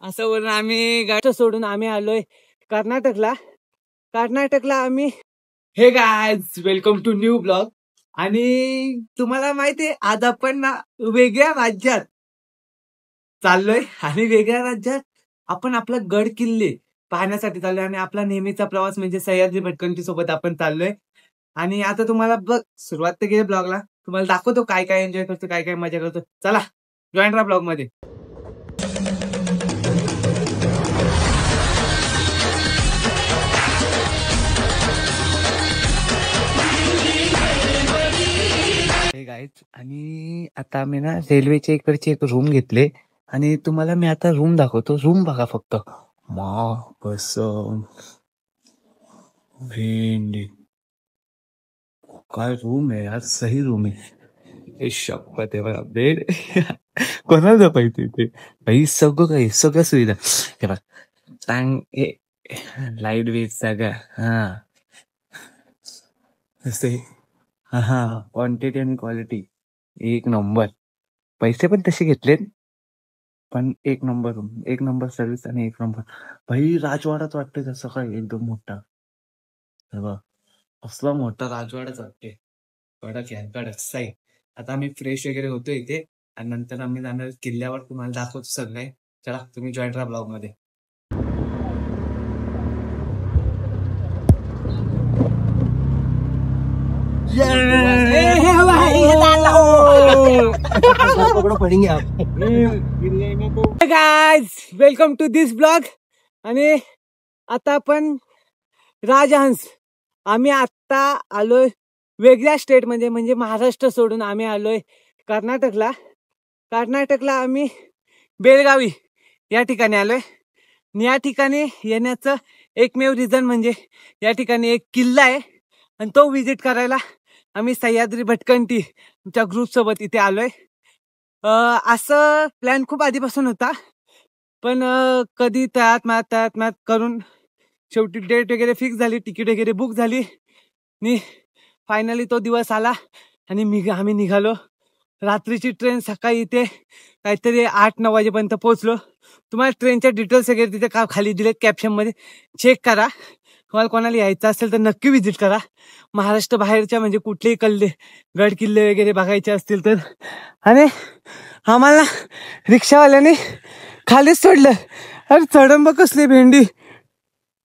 असं बोलून आम्ही गाठ सोडून आम्ही आलोय कर्नाटकला. कर्नाटकला आम्ही. Hey guys, welcome to new blog. आणि तुम्हाला माहितीये आज आपण ना वेगळ्या राज्यात चाललोय आणि वेगळ्या राज्यात आपण आपला गड किल्ले पाहण्यासाठी चाललोय आणि आपला नेहमीचा प्रवास म्हणजे सह्याद्री भटकंती सोबत आपण चाललोय. आणि आता तुम्हाला बघ सुरुवात तर केली ब्लॉगला, तुम्हाला दाखवतो काय काय एन्जॉय करतो, काय काय मजा करतो. चला जॉईन राहा ब्लॉग मध्ये. गाईज, आणि आता आम्ही ना रेल्वेच्या इकडची एक रूम घेतले आणि तुम्हाला मी आता रूम दाखवतो. रूम बघा फक्त, मा बस भेंडी काय रूम आहे यार, सही रूम आहे. शपथ आहे बघा, बेड कोणाला पाहिजे ते भाई, सगळं काही सगळ्या सुविधा हे बघ, चांग लाईट वेट सगळं. हा हा, क्वांटिटी आणि क्वालिटी एक नंबर. पैसे पण तसे घेतलेत, पण एक नंबर रूम, एक नंबर सर्व्हिस आणि एक नंबर. भाई राजवाडाच वाटतंय तसं काय, एकदम मोठा. असला मोठा राजवाडाच वाटते. कडक आहे, कडक साई. आता आम्ही फ्रेश वगैरे होतो इथे आणि नंतर आम्ही जाणार किल्ल्यावर. तुम्हाला दाखवतो सगळं. चला तुम्ही जॉईन राहा ब्लॉग मध्ये. Guys, welcome to this blog. आणि आता आपण राजहंस, आम्ही आता आलोय वेगळ्या स्टेट मध्ये, म्हणजे महाराष्ट्र सोडून आम्ही आलोय कर्नाटकला. कर्नाटकला आम्ही बेळगावी या ठिकाणी आलोय. या ठिकाणी येण्याचं एकमेव रिझन म्हणजे या ठिकाणी एक किल्ला आहे आणि तो विजिट करायला आम्ही सह्याद्री भटकंती च्या ग्रुप सोबत इथे आलोय. असं प्लॅन खूप आधीपासून होता, पण कधी त्यात मॅथ करून शेवटी डेट वगैरे फिक्स झाली, तिकीट वगैरे बुक झाली आणि फायनली तो दिवस आला आणि आम्ही निघालो. रात्रीची ट्रेन, सकाळी इथे काहीतरी 8-9 वाजेपर्यंत पोहोचलो. तुम्हाला ट्रेनच्या डिटेल्स वगैरे तिथे खाली दिलेत कॅप्शन मध्ये, चेक करा. तुम्हाला कोणाला यायचं असेल तर नक्की विजिट करा. महाराष्ट्र बाहेरच्या म्हणजे कुठलेही गड किल्ले वगैरे बघायचे असतील तर. आणि आम्हाला रिक्षावाल्याने खालीच सोडलं. अरे चढण बघ कसली भेंडी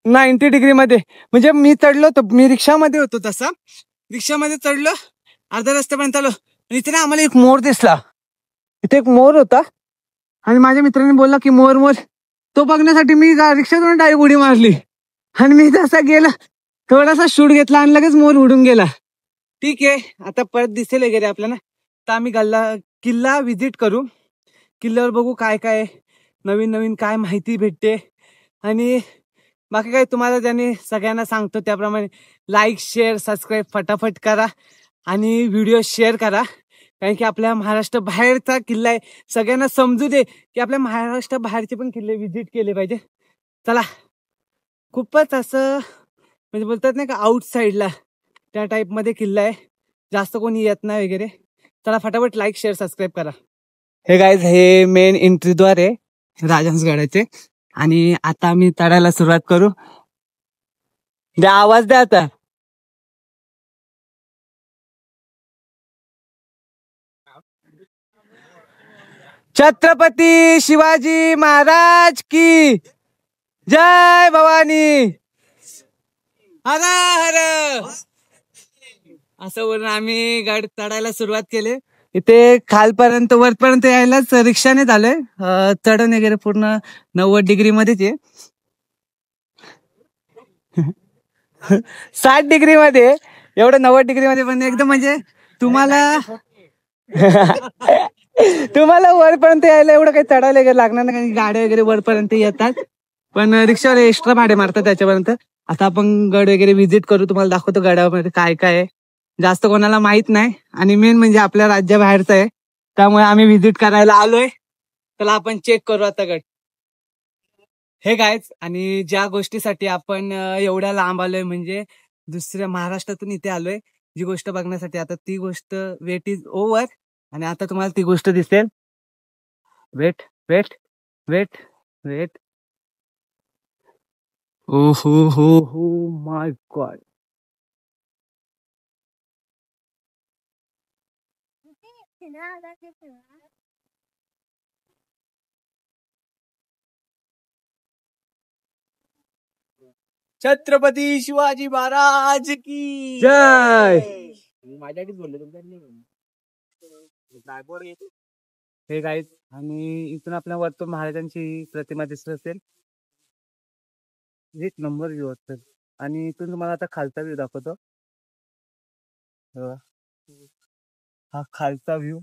90 डिग्री मध्ये. म्हणजे मी चढलो तर मी रिक्षामध्ये होतो, तसा रिक्षामध्ये चढलो, अर्ध्या रस्त्यापर्यंत आलो आणि इथे ना आम्हाला एक मोर दिसला. इथे एक मोर होता आणि माझ्या मित्राने बोलला की मोर तो बघण्यासाठी मी रिक्षातून डायरेक्ट उडी मारली आणि मी जसा गेला थोडासा शूट घेतला आणि लगेच मोर उडून गेला. ठीक आहे, आता परत दिसेल वगैरे आपल्याला. तर आम्ही किल्ला विजिट करू. किल्ल्यावर बघू काय काय नवीन नवीन काय माहिती भेटते. आणि बाकी काय तुम्हाला ज्यांनी सगळ्यांना सांगतो त्याप्रमाणे लाईक शेअर सबस्क्राईब फटाफट करा आणि व्हिडिओ शेअर करा. कारण की आपल्या महाराष्ट्र बाहेरचा किल्ला आहे, सगळ्यांना समजू दे की आपल्या महाराष्ट्र बाहेरचे पण किल्ले विजिट केले पाहिजे. चला, खूपच असं म्हणजे बोलतात नाही का आउटसाईडला त्या टाईप मध्ये किल्ला आहे, जास्त कोणी येत नाही वगैरे. चला फटाफट लाईक शेअर सबस्क्राईब करा. हे गाईज, हे मेन एंट्रीद्वार आहे राजहंसगडाचे आणि आता आम्ही चढायला सुरुवात करू. द्या आवाज द्या आता. छत्रपती शिवाजी महाराज की जय भवानी. हर हर. असं बोलून आम्ही गड चढायला सुरुवात केली. इथे खालपर्यंत वरपर्यंत यायलाच रिक्षाने झालंय. चढण वगैरे पूर्ण 90 डिग्री मध्येच आहे. 60 डिग्री मध्ये, एवढं 90 डिग्री मध्ये पण एकदम म्हणजे तुम्हाला तुम्हाला वरपर्यंत यायला एवढं काही चढायला वगैरे लागणार नाही, कारण गाड्या वगैरे वरपर्यंत येतात, पण रिक्षावर एक्स्ट्रा भाडे मारतात त्याच्यापर्यंत. आता आपण गड वगैरे व्हिजिट करू, तुम्हाला दाखवतो गडामध्ये काय काय आहे. जास्त कोणाला माहित नाही आणि मेन म्हणजे आपल्या राज्याबाहेरचं आहे, त्यामुळे आम्ही व्हिजिट करायला आलोय. त्याला आपण चेक करू आता गड. हे गायच, आणि ज्या गोष्टीसाठी आपण एवढ्या लांब आलोय म्हणजे दुसऱ्या महाराष्ट्रातून इथे आलोय, जी गोष्ट बघण्यासाठी. आता ती गोष्ट वेट इज ओव्हर आणि आता तुम्हाला ती गोष्ट दिसेल. Wait wait wait wait. Oh हो माय गॉड. छत्रपती शिवाजी महाराज की जय. माझ्यासाठीच बोलले तुमच्या. हे गाईज आणि इथून आपल्या वरतून महाराजांची प्रतिमा दिसत असेल. एक नंबर व्ह्यू असेल. आणि इथून तुम्हाला आता खालचा व्ह्यू दाखवतो. हा खालचा व्ह्यू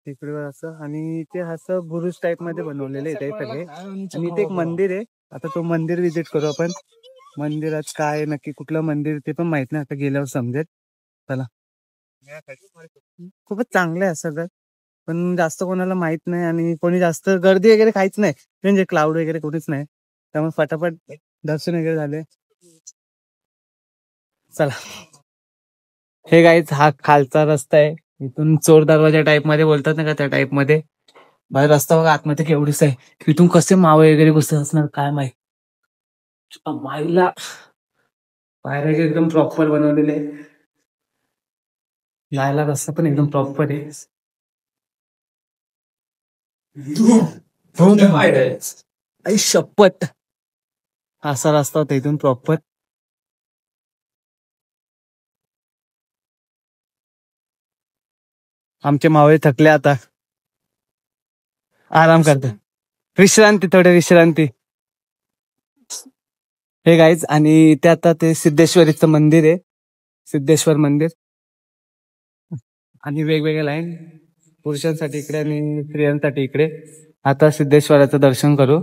तिकडे असं आणि ते असं बुरुज टाईप मध्ये बनवलेलं आहे सगळे. आणि इथे एक मंदिर आहे. आता तो मंदिर विजिट करू आपण. मंदिरात काय नक्की कुठलं मंदिर ते पण माहित नाही, आता गेल्यावर समजेल. चला. खूपच चांगलं आहे सगळं, पण जास्त कोणाला माहित नाही आणि कोणी जास्त गर्दी वगैरे काहीच नाही, म्हणजे क्लाउड वगैरे कोणीच नाही, त्यामुळे फटाफट दर्शन वगैरे झाले. चला. हे गाईज हा खालचा रस्ता आहे. इथून चोर दरवाजा टाइप मध्ये बोलतात ना का, त्या टाइप मध्ये. बाहेर रस्ता बघा आतमध्ये केवढीच आहे. इथून कसे मावे वगैरे बसत असणार काय माहित. माईला पायऱ्या एकदम प्रॉपर बनवलेले आहे. जायला रस्ता पण एकदम प्रॉपर आहे. आई शपथ, असा रस्ता होता इथून प्रॉपर. आमचे मावळे थकले, आता आराम करते. विश्रांती, थोडे विश्रांती. हे गाईज आणि ते आता ते सिद्धेश्वरीचं मंदिर आहे, सिद्धेश्वर मंदिर. आणि वेगवेगळ्या लाईन पुरुषांसाठी इकडे आणि स्त्रियांसाठी इकडे. आता सिद्धेश्वराचं दर्शन करू.